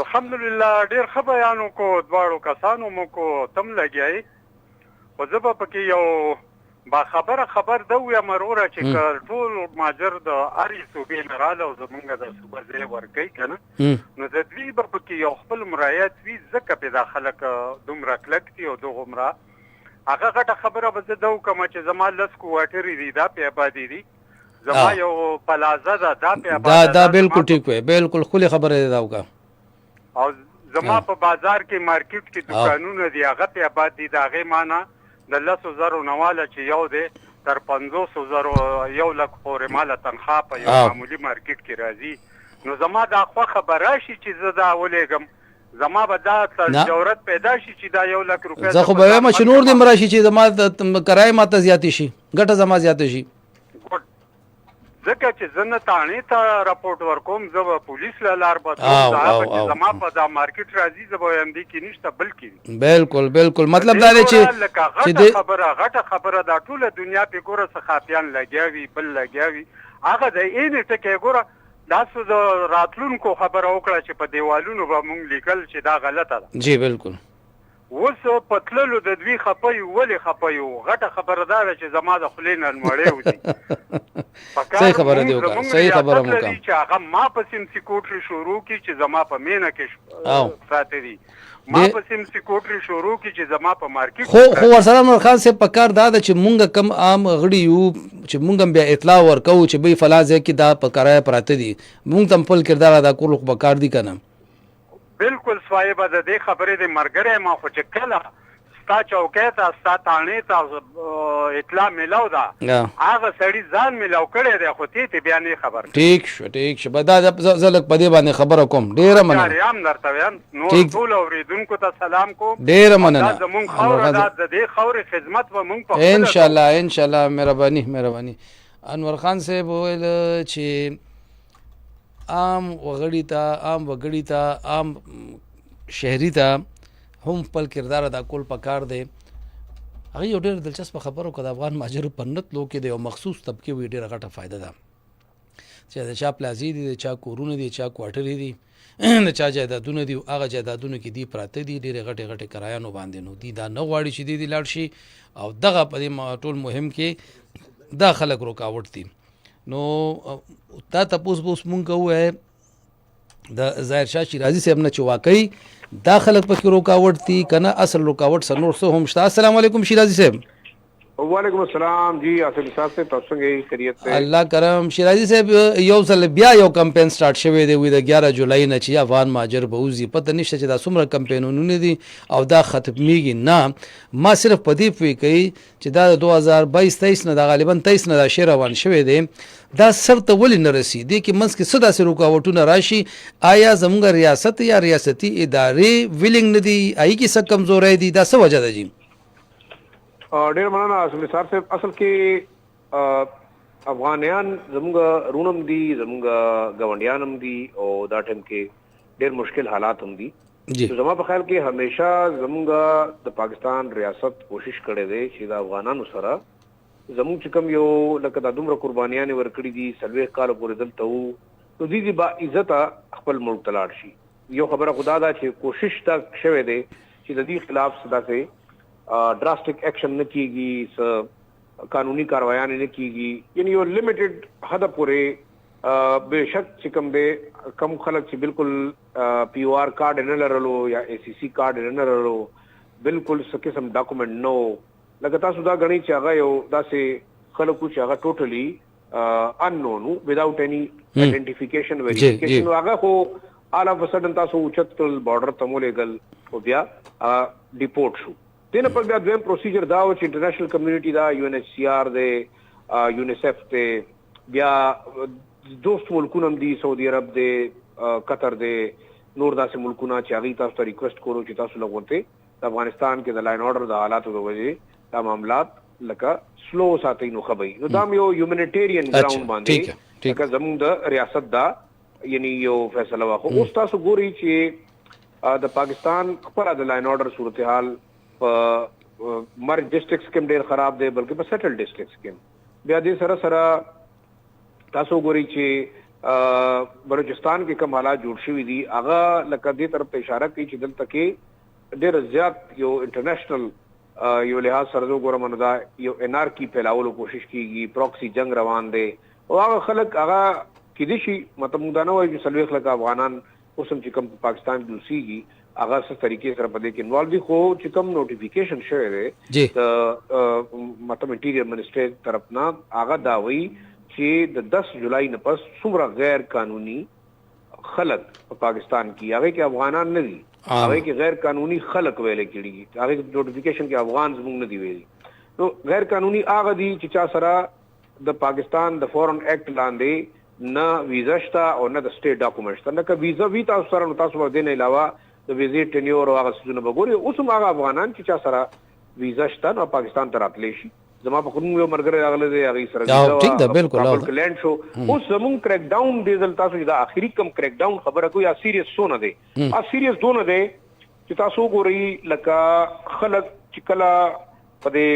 الحمدلله ډیر ښه بیانو کو دواړو کسانو مو کو تم لګیای او زبا پکې یو با خبر دا ویا مروره چې ټول ماجر د اری صوبې نراله او زمونږ د صوبې ځای ورکې کنه نو د دوی په کې یو خپل مرایت وی زکه په داخله ک دومره کلکتی او دوه عمره هغه غټه خبره به زه کوم چې زما لس کوارټر دي دا په آبادی دي زما یو پلازا دا په آبادی دا بالکل ټیک وي بالکل خولي خبره دا وکا او زما په بازار کې مارکیټ کې دکانونه دي هغه ته آباد دي د هغې معنا د 10,000 نه واله چې یو دی تر 50,000 1 لک پورې ماله تنخوا په یو معمولي مارکیټ کې راځي نو زما دا خوښه به راشي چې زه دا ولېږم زما به دا ضرورت پیدا شي چې دا 1 لک روپۍ زه خو به وایم چې نور دې مراشي چې زما کرایه ماته زیاتې شي ګټه زما زیاته شي ځکه چې زه نه تاڼې ته راپورټ ورکوم زه به پولیس له لار بدلوم چې زما په دا مارکیټ راځي زه به وایم دې کې نشته بل کې بالکل بالکل مطلب دا دی چې غټه خبره دا ټوله دنیا پې ګوره سخاپیان لګیا وي بل لګیا وي هغه د اینې ټکی ګوره داسې د راتلونکو خبره وکړه چې په دیوالونو به مونږ لیکل چې دا غلطه ده جی بالکل اوس په تللو د دوی خپه یو ولې خپه یو غټه خبره دا ده چې زما د خولې نه لمړی وځي صحیح خبره دی وکړه صحیح خبره مو وکړه چې هغه ما په سیمسي کوټري شروع کړي چې زما په مینه کې پراته دي ما په سیمسي کوټري شروع کړي چې زما په مارکیټ خو ورسره نور خان صاحب په کار دا ده چې مونږ کم عام غړي یو چې مونږ بیا اطلاع ورکو چې به فلا ځای کې دا په کرایه پراته دي مونږ تم خپل کردار ادا کول خو په کار دي کنه بالکل صاحب د دې خبرې د مرګره ما خو چې کله ستا چوکۍ ته ستا تاڼې ته اطلاع ملاو ده هغه سړي ځان ملاو کړی دی خو ته بیا نه خبر ټیک شو به دا زه لږ په دې باندې خبره کوم ډېره مننه هم درته وایم نور ټول اورېدونکو ته سلام کوم ډېره مننه زمونږ خاوره ده د دې خاورې خدمت به مونږ په انشاءالله مهرباني انور خان صاحب وویل چې عام وګړي ته عام شهري ته هم خپل کردار ادا کول پکار دی هغه یو ډېر دلچسپه خبره وکړه د افغان مهاجرو په نتلو کې د یو مخصوص طبقې وی ډېره غټه فایده ده چې د چا پلازې دي د چا کورونه دي چا کوارټرې دي د چا جایدادونه دي هغه جایدادونه کې دي پراته دي ډېرې غټې کرایانو باندې نو دي دا نه غواړي چې دي لاړ شي او دغه په دې ټول مهم کې دا خلک رکاوټ دي نو تا تپوس بوس مونږ کوو د ظاهر شاه شیرازي صاحب نه چې واقعي دا خلک پکې رکاوټ دي کنه اصل رکاوټ سره نور څه هم شته السلام علیکم شیرازي صاحب وعلیکم السلام جی آصف صاحب سے تاسو څنګه خیریت ده الله کرم شیرازي صاحب یو ځل بیا یو کمپین سٹارټ شوی دی د 11 جولای نه چې افغان مهاجر به وزي پته نشته چې دا څومره کمپینونه دي او دا ختميږي نه ما صرف په دې پوي کوي چې دا 2022-23 نه دا غالبا 23 نه دا شیر روان شوی دی دا سر ته ولې نه رسیدي کې منځ کې څه داسې رکاوټونه راشي آیا زموږ ریاست یا ریاستي ادارې ویلنګ نه دي آی کې څه کمزوري دي دا څه وجه ده جی ډېر مننه آصف صاحب اصل کې افغانیان زموږ رونم دي زموږ ګاونډیان هم دي او دا ټیم کې ډېر مشکل حالات هم دي زما په خیال کې همیشه زموږ د پاکستان ریاست کوشش کړې دی چې د افغانانو سره زموږ چې کوم یو لکه دا دومره قربانیانې ورکړي دي 40 کاله پورې دلته وو نو دې با عزته خپل ملک ته لاړ شي یو خبره خدا دا چې کوشش تا شوی دی چې د دې خلاف صدا سے drastic action न कीगी कानूनी कार्रवाइयाँ न कीगी यानी यो लिमिटेड हद पूरे बेशक चिकम दे कम खलक ची बिल्कुल POR कार्ड न लरलो या ACC कार्ड न लरलो बिल्कुल किस्म डॉक्यूमेंट नो लगता सुधा गणी चागा यो दासे खलकु चागा totally unknown without any identification verification आगा हो all of a sudden तासो उचतल बॉर्डर तमोलेगल हो गया डिपोर्ट शू دینه په بیا دویم پروسیجر دا و چې انټرنیشنل کمیونټي دا UNHCR دی یونیسف دی بیا دوست ملکونه دي سعودي عرب دی قطر دی نور داسې ملکونه چې هغه تاسو ته ریکوست کورو چې تاسو لغونته د افغانستان کې د لاین اورډر د حالاتو د وجې دا معاملات لکه سلو ساتي نو خبري نو دا یو هیومانیټیرین ګراوند باندې لکه زموږ د ریاست دا یعنی یو فیصله واخو اوس تاسو ګوري چې د پاکستان خپل د لاین اورډر صورتحال مرج ډسټرکټس کې ډېر خراب دی بلکې په سیټل ډسټرکټس کې بیا دې سره سره تاسو ګوري چې بلوچستان کې کوم حالات جوړ شوي دي هغه لکه دې طرف ته اشاره کوي چې دلته کې ډېر زیات یو انټرنیشنل یو لحاظ سره وګورم نو دا یو انارکی پھیلاولو کوشش کیږي پروکسی جنگ روان دی او هغه خلک هغه کې دي شي مطلب دا نه وایي چې سلوي خلک افغانان اوسم چې کوم پاکستان کې اوسېږي هغه څه طریقې سره په دې کې انوالو دي خو چې کوم نوټیفیکیشن شوی دی د مطلب انټیریر منسټری طرف نه هغه دا وایي چې د 10 جولای نه پس څومره غیر قانوني خلق په پاکستان کې هغه کې افغانان نه دي، هغه کې غیر قانوني خلق ویل کېږي، هغه کې نوټیفیکیشن کې افغان زموږ نه دی ویلي. نو غیر قانوني هغه دي چې چا سره د پاکستان د فورن ایکټ لاندې نه ویزا شته او نه د سټیټ ډاکومنټ شته. لکه ویزا وی تاسو سره، نو تاسو ورته نه علاوه د ویزې ټینیور او هغه څه نه وګورئ. اوس هم هغه افغانان چې چا سره ویزا شته نو پاکستان ته راتلی شي. زما په خونو یو مرګره راغله دی هغه سره ویزا ټیک ده بالکل کابل کلند شو. اوس زمون کریک ډاون دی دل تاسو دا اخیری کم کریک ډاون خبره کوي سیریس سونه دی. سیریس دونه دی چې تاسو ګورئ لکه خلک چې کله په دې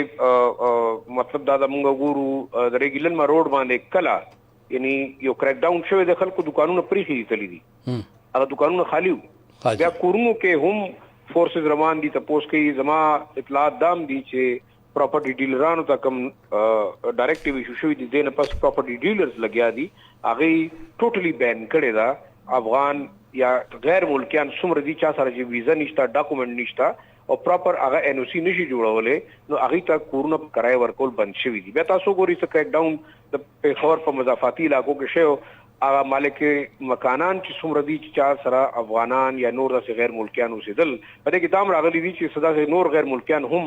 مطلب دا موږ ګورو د ریګلن ما روډ باندې کله یعنی یو کریک ډاون شوی د خلکو دکانونو پریخي تللی دي، هغه دکانونه خالی وو. بیا کورونو کې هم فورسز روان دي. تاسو کې زما اطلاعات دام دي چې پراپرټي ډیلرانو ته کوم ډایرکټیو ایشو شوی دي، دنه پس پراپرټي ډیلرز لګیا دي، هغه ټوټلی بین کړي دا افغان یا غیر ملکیان څومره دي چا سره چې ویزا نشته، ډاکومنټ نشته او پراپر هغه ان او سی نشي جوړولې، نو هغه ته کورونه کرای ورکول بند شوی دي. بیا تاسو ګورئ چې کریک ډاون د پیښور په مضافاتي علاقو کې شوی، هغه مالک مکانان چې څومره دي چې چا سره افغانان یا نور داسې غیر ملکیان اوسېدل، په دې کې دام راغلي دي چې صدا نور غیر ملکیان هم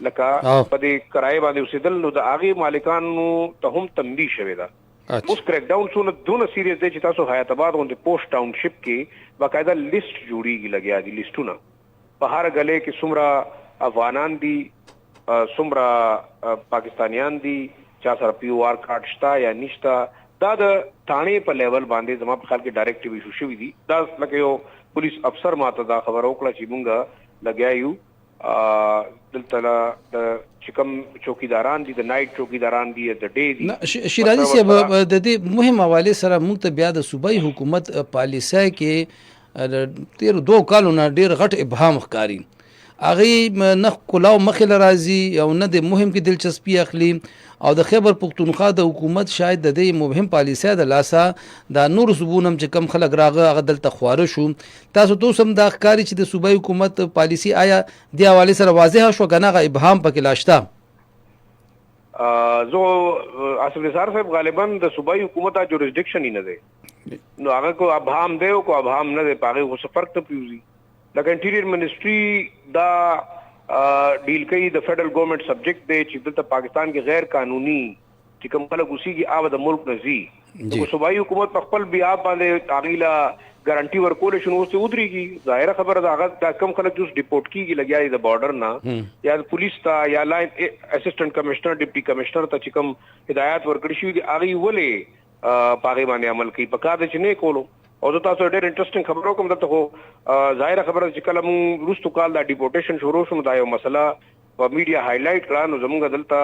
لکه په دې کرای باندې اوسېدل، نو د هغې مالکانو ته هم تنبیه شوې ده. اوس کریک ډاون څونه دونه سیریس دی چې تاسو حیات آباد غوندې پوسټ ټاونشپ کې باقاعده لیست جوړیږي، لګیا دي لیسټونه په هر غلې کې څومره افغانان دي، څومره پاکستانیان دي، چا سره پی او آر کارت شته یا نشته. دا د تانې په لیول باندې زما په خیال کې ډایرکټیو ایشو شوی دي. دا لکه یو پولیس افسر ماته دا خبر وکړه چې مونږ لګیا یو دلته د چې کوم چوکیداران دي، د نایټ چوکیداران دي، د ډے دي. شیرازي صاحب د دې مهم حواله سره موږ ته بیا د صوبایي حکومت پالیسۍ کې تیر 2 کالو نه ډیر غټ ابهام ښکاري. هغه نه کلاو مخې راځي او نه د مهم کې دلچسپي اخلي، او د خیبر پختونخوا د حکومت شاید د دې مهم پالیسۍ د لاسه د نور صوبونو چې کم خلک راغه هغه دلته خواره شو. تاسو ته هم دا ښکاري چې د صوبایي حکومت پالیسي آیا د حوالې سره واضحه شو که نه هغه ابهام پکې لا شته؟ زه آصف نثار صاحب غالبا د صوبایي حکومت جوریسډکشن یې نه دی، نو هغه کو ابهام دی او کو ابهام نه دی، په هغې خو څه فرق ته پیوځي. لکه انټیریر منسټري دا ډیل کوي د فیډرل ګورنمنٹ سبجیکٹ دی چې دلته پاکستان کې غیر قانوني چې کوم خلک اوسېږي هغه د ملک نه ځي. نو صوبایي حکومت په خپل بیا باندې هغې له ګارانټي ورکولی شي، نو اوس یې ودرېږي. ظاهره خبره ده هغه دا کم خلک اوس ډیپورټ کېږي لګیا دي د بارډر نه، یا پولیس ته یا لاین اسسټنټ کمشنر ډپټي کمشنر ته چې کوم هدایات ورکړي شوي دي هغې ولې په هغې باندې عمل کوي؟ په کار دی چې نه یې کولو. او زه تاسو ډېر انټرسټینګ خبر وکړم دلته، خو ظاهره خبره چې کله مونږ وروستو کال دا ډیپورټیشن شروع شو نو دا یو مسله په میډیا هایلایټ کړه، نو زمونږ دلته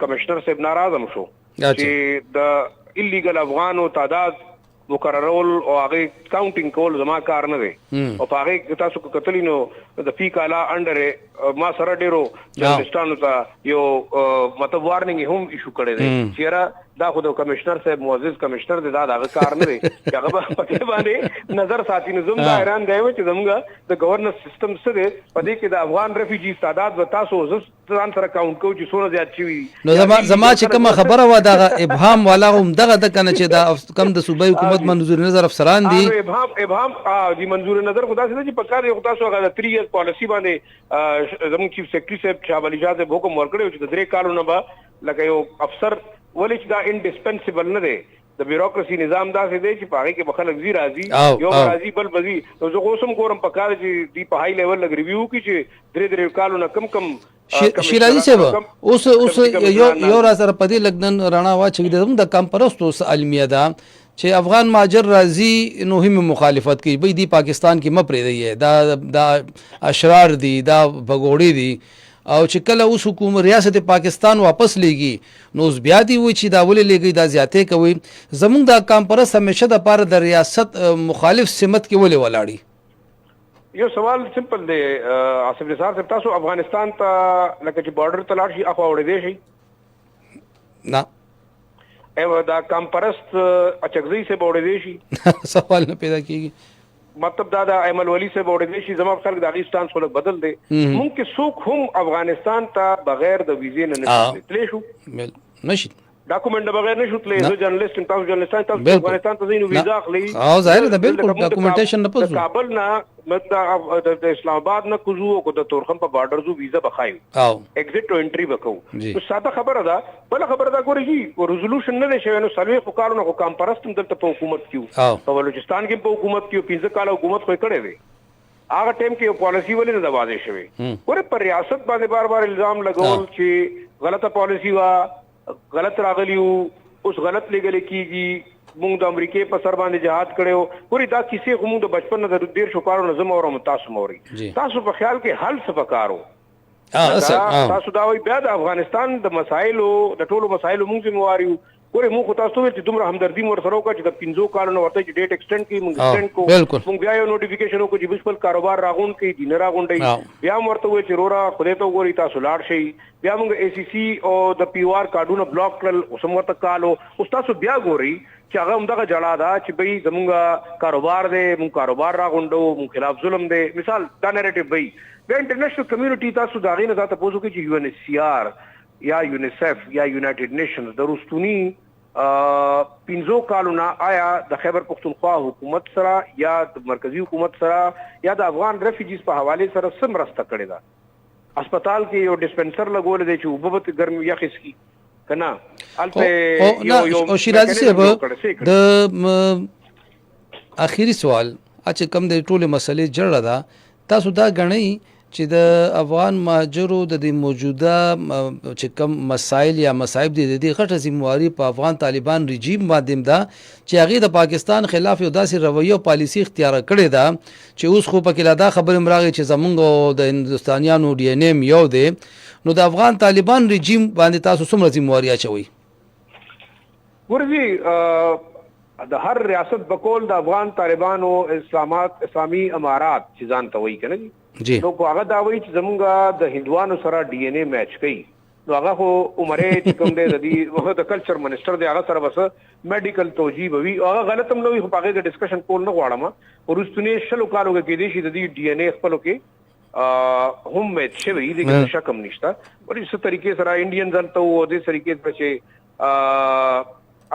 کمشنر صاحب ناراض هم شو چې د ایلیګل افغانو تعداد مقررول او هغه کاونټینګ کول زما کار نه دی. او په هغې تاسو که کتلي نو د فی کالا انډر ما سره ډېرو جرنلسټانو ته یو مطلب وارننګ هم ایشو کړی دی چې یاره دا خو د کمشنر صاحب معزز کمشنر دی، دا د هغه کار نه دی چې هغه به په دې باندې نظر ساتي. نو زه هم دا حیران دی چې زموږ د ګورننس سیستم څه دی، په دې کې د افغان ریفیوجیز تعداد به تاسو ځان سره کاونټ کوو چې څومره زیات شوي. نو زما چې کومه خبره وه دغه ابهام والا هم دغه ده که نه چې دا کم د صوبایي حکومت منظور نظر افسران دي. ابهام د منظور نظر خو داسې ده چې په کار دی، خو تاسو هغه د 3 ایئر پالیسي باندې زموږ چیف سیکرټري صاحب شاه ولی شاه صاحب حکم ورکړی چې د 3 کالو نه به لکه یو افسر ولې چې دا انډسپنسیبل نه دی، د بیوروکراسي نظام داسې دی چې په هغې کې به خلک ځي راځي، یو راځي بل به ځي. نو زه اوس هم ګورم په کار چې دوی په هائی لیول لږ ریویو کړي چې 3 کالو نه کم شیرازي صاحب اوس یو را سره په دې لږ نن رڼا واچوي د کمپرستو المیه ده چې افغان مهاجر راځي نو هم مخالفت کوي، بی دی پاکستان کې مه پرېږدئ، دا اشرار دي، دا بګوړې دي. او چې کله اوس حکومت ریاست پاکستان واپس لیږي نو اوس بیا دی وایي چې دا ولې لیږئ، دا زیاتې کوئ. زموږ دا کانفرنس همیشه دپاره د ریاست مخالف سمت کې ولې ولاړي؟ یو سوال سمپل دی آصف نثار صاحب، تاسو افغانستان ته لکه چې بارډر ته لاړ شي اخوا وړېدی شي؟ نه. دا کامپرست اچکزۍ صاحب وړېدی شي؟ سوال نه پیدا کېږي. مطلب دا د ایمل ولی صاحب وړېدی شي، زما په خلک د هغې سټانس خو لږ بدل دی. مونږ کې څوک هم افغانستان ته بغیر د ویزې نه نشي تللی شو؟ نشي. ډاکومنټ بغیر نشو تللی. زه جرنالست تاسو جرنالستان تاسو افغانستان ته ځئ نو ویزا اخلي. او ظاهر ده بالکل ډاکومنټیشن نه پوزو. کابل نه د اسلام آباد نه کوزو او د تورخم په بارډر زو ویزا بخایو او ایگزیټ او انټری وکاو. نو ساده خبره ده. بل خبره ده ګوري جی ریزولوشن نه شوی نو سلوي خو کارونه خو کام پرستم دلته په حکومت کیو په بلوچستان کې په حکومت کیو 15 کال حکومت خو کړي وي. هغه ټیم کې یو پالیسی ولې نه واضح شوی. ګوره پر ریاست باندې بار بار الزام لګول چې غلطه پالیسی وا غلط راغلیو اوس غلط لګل کیږي. موږ د امریکای په سر باندې جهاد کړو. ګوري دا کیسې خو موږ د بچپن نه د ډیر شو کارو نظم اورم تاسو موري. تاسو په خیال کې حل څه پکارو؟ تاسو دا وایي بیا د افغانستان د مسایلو د ټولو مسایلو موږ ذمہوار یو. ګوره موږ تاسو ته چې دومره همدردي مور سره وکړه چې د 15 کالونو ورته چې ډیټ ایکسټند کی موږ ایکسټند کو. موږ بیا یو نوټیفیکیشن وکړو چې بشپل کاروبار راغون کې دینه راغونډي. بیا ورته وایي چې رورا خدای ته وګوري تاسو لاړ شي. بیا موږ ای سی سی او د پی او آر کارډونه بلاک کړل. اوس ورته کالو اوس تاسو بیا ګوري چې هغه همدغه جړه ده چې بھئی زمونږ کاروبار دی موږ کاروبار راغونډو موږ خلاف ظلم دی. مثال دا نریټیو بھئی بیا انټرنیشنل کمیونټي تاسو دا غي نه تاسو پوښتنه کوي چې یو ان ایچ سی آر یا یونیسف یا یونایټډ نیشنز د روستونی 15 کالونه آیا د خیبر پختونخوا حکومت سره یا د مرکزی حکومت سره یا د افغان ریفیوجیز په حواله سره سم راسته کړی دا. هسپتال کې یو ډسپنسر لګول دی چې وبوت ګرمي یخ کی کنه البته او شیرازي صاحب د اخیری سوال چې کوم د ټوله مسلې جوړه ده تاسو دا غنئ چې د افغان مهاجرو د موجوده چې کوم مسایل یا مصائب دي د غټه ذمہواری په افغان طالبان رژیم باندې ده چې هغه د پاکستان خلاف یو داسې رویه او پالیسی اختیار کړې ده چې اوس خو پکې لا دا خبره مراغه چې زمونږ د هندستانیانو ډي ان ایم یو دی نو د افغان طالبان رژیم باندې تاسو څومره ذمہواری اچوي؟ ورځي د هر ریاست بکول د افغان طالبانو اسلامي امارات چې ځان ته وایي کنه جی نو هغه دا وایي چې زمونږ د هندوانو سره ډي ان اے میچ کوي. نو هغه خو عمره چې کوم دی د کلچر منسٹر دی هغه سره بس میډیکل توجیه وي هغه غلط هم نه وي. خو هغه د ډسکشن کول نه غواړم. ورستونی شلو کارو کې دي چې د ډي ان اے خپلو کې هم میچ شوی دی کې شک هم نشته. ورې څه طریقې سره انډین ځلته وو د طریقې په چې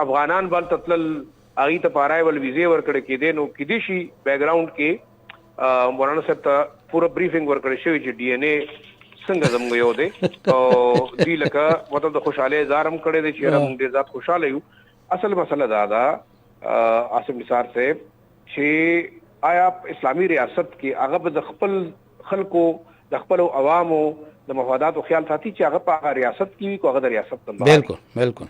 افغانان بل تطلل اغه ته پارایول ویزه ورکړه کې دي نو کې دي شي بیک گراوند کې مولانا صاحب ته پورا بریفینګ ورکړی شوی چې ډي ان اے څنګه زموږ یو دی او دی لکه مطلب د خوشاله زارم کړی دی چې موږ ډیر ذات خوشاله یو. اصل مسله دا ده عاصم نثار صاحب چې آیا اسلامی ریاست کې هغه د خپل خلکو د خپل عوامو د مفادات او خیال ساتي چې هغه په ریاست کې کو هغه د ریاست تنظیم بالکل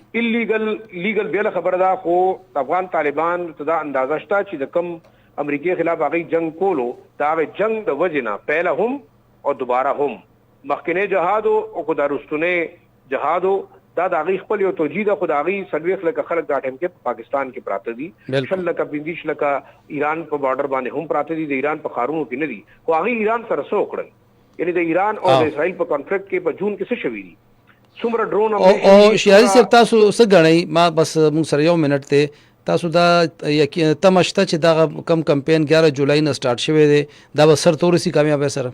لیګل بیل خبره ده. خو افغان طالبان ته دا اندازه شته چې د کم امریکای خلاف هغه جنگ کولو دا جنگ د وجنه پهله هم او دوباره هم مخکنه جهاد او خدارستونه جهاد دا د هغه خپل یو توجیه د خدایي سلويخ لکه خلک دا ټیم کې پاکستان کې پراته دي شل لکه بندیش لکه ایران په بارډر باندې هم پراته دي د ایران په خارونو کې نه دي. خو هغه ایران سره سو کړل یعنی د ایران او د اسرائیل په کانفلیکټ کې په جون کې څه شوی دي څومره ډرون او شیاري صاحب تاسو څه غنئ ما بس موږ سره یو منټ ته تاسو دا یقین تمشته چې دا کم کمپین 11 جولای نه سٹارټ شوی دی دا به سر تورسي کامیاب سره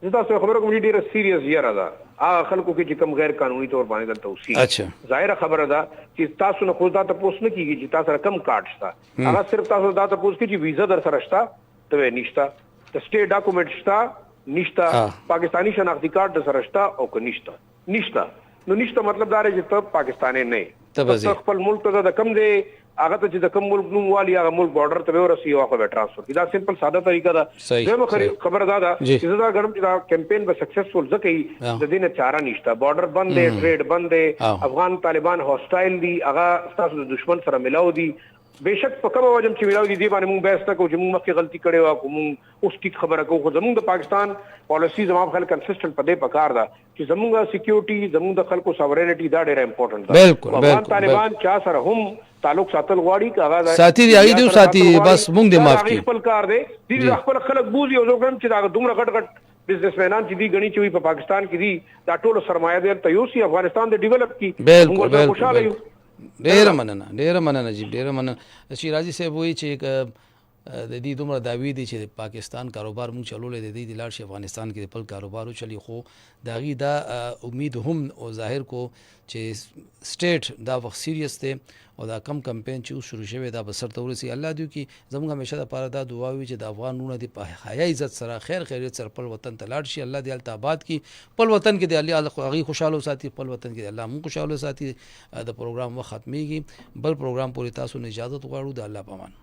زه تاسو خبره کوم ډیره سیریس یاره ده هغه خلکو کې چې کم غیر قانوني تور باندې دلته اوسي. اچھا ظاهر خبره ده چې تاسو نه خو دا ته پوښتنه کیږي چې تاسو سره کم کارت شته هغه صرف تاسو دا ته پوښتنه چې ویزا در سره شته ته نشته د سټیټ ډاکومنټ شته نشته پاکستانی شناختی کارت در سره شته او که نشته نو نشته مطلب دا چې ته پاکستانی نه ته خپل ملک ته د کم دی هغه ته چې د کوم ملک نوم والی هغه ملک بارډر ته ورسي او هغه ټرانسفر کی دا سمپل ساده طریقه ده. زه خبر دا چې دا ګرم چې دا کمپین به سکسسفل ځکه د دینه چاره نشته بارډر بند دی ټریډ بند دی افغان طالبان هوسټایل دي هغه تاسو د دشمن سره ملاو دي बेशक په کوم وجه چې ملاوي دي باندې موږ بحث وکړو چې موږ مخکې غلطي کړې و او موږ اوس ټیک خبره کوو. خو زموږ د پاکستان پالیسی زموږ خلک کنسسټنټ په دې پکار ده چې زموږ سکیورټي زموږ د خلکو ساورینټي دا ډېر امپورټنت ده. افغان طالبان چا سره هم تعلق ساتل غواړي کاغه ساتي دی ساتي بس موږ دې معاف کړي خپل کار دی دي خپل خلک بوزي او زوګم چې دا دومره غټ بزنسمنان چې دی غني چې په پاکستان کې دي دا ټول سرمایه دار ته یو سي افغانستان د ډیولپ کی موږ خوشاله یو. ډیر مننه جی ډیر مننه. شیرازي صاحب وایي چې د دې دومره دعوی دي چې پاکستان کاروبار مونږ چلولې د دې د لاړ شي افغانستان کې د خپل کاروبار چلی خو د هغې دا امید هم او ظاهر کو چې سټیټ دا وخت سیریس دی او دا کم کمپین چې اوس شروع شوی دا به سرته ورسي. الله دې وکړي زموږ همیشه دپاره دا دعا وي چې د افغان وروڼه دې په حیا عزت سره خیر خیریت سره خپل وطن ته لاړ شي. الله دې هلته آباد کړي خپل وطن کې د الله هغې خوشحاله وساتي خپل وطن کې د الله مونږ خوشحاله وساتي. د پروګرام وخت ختمیږي بل پروګرام پورې تاسو نه اجازت غواړو. د الله په امان.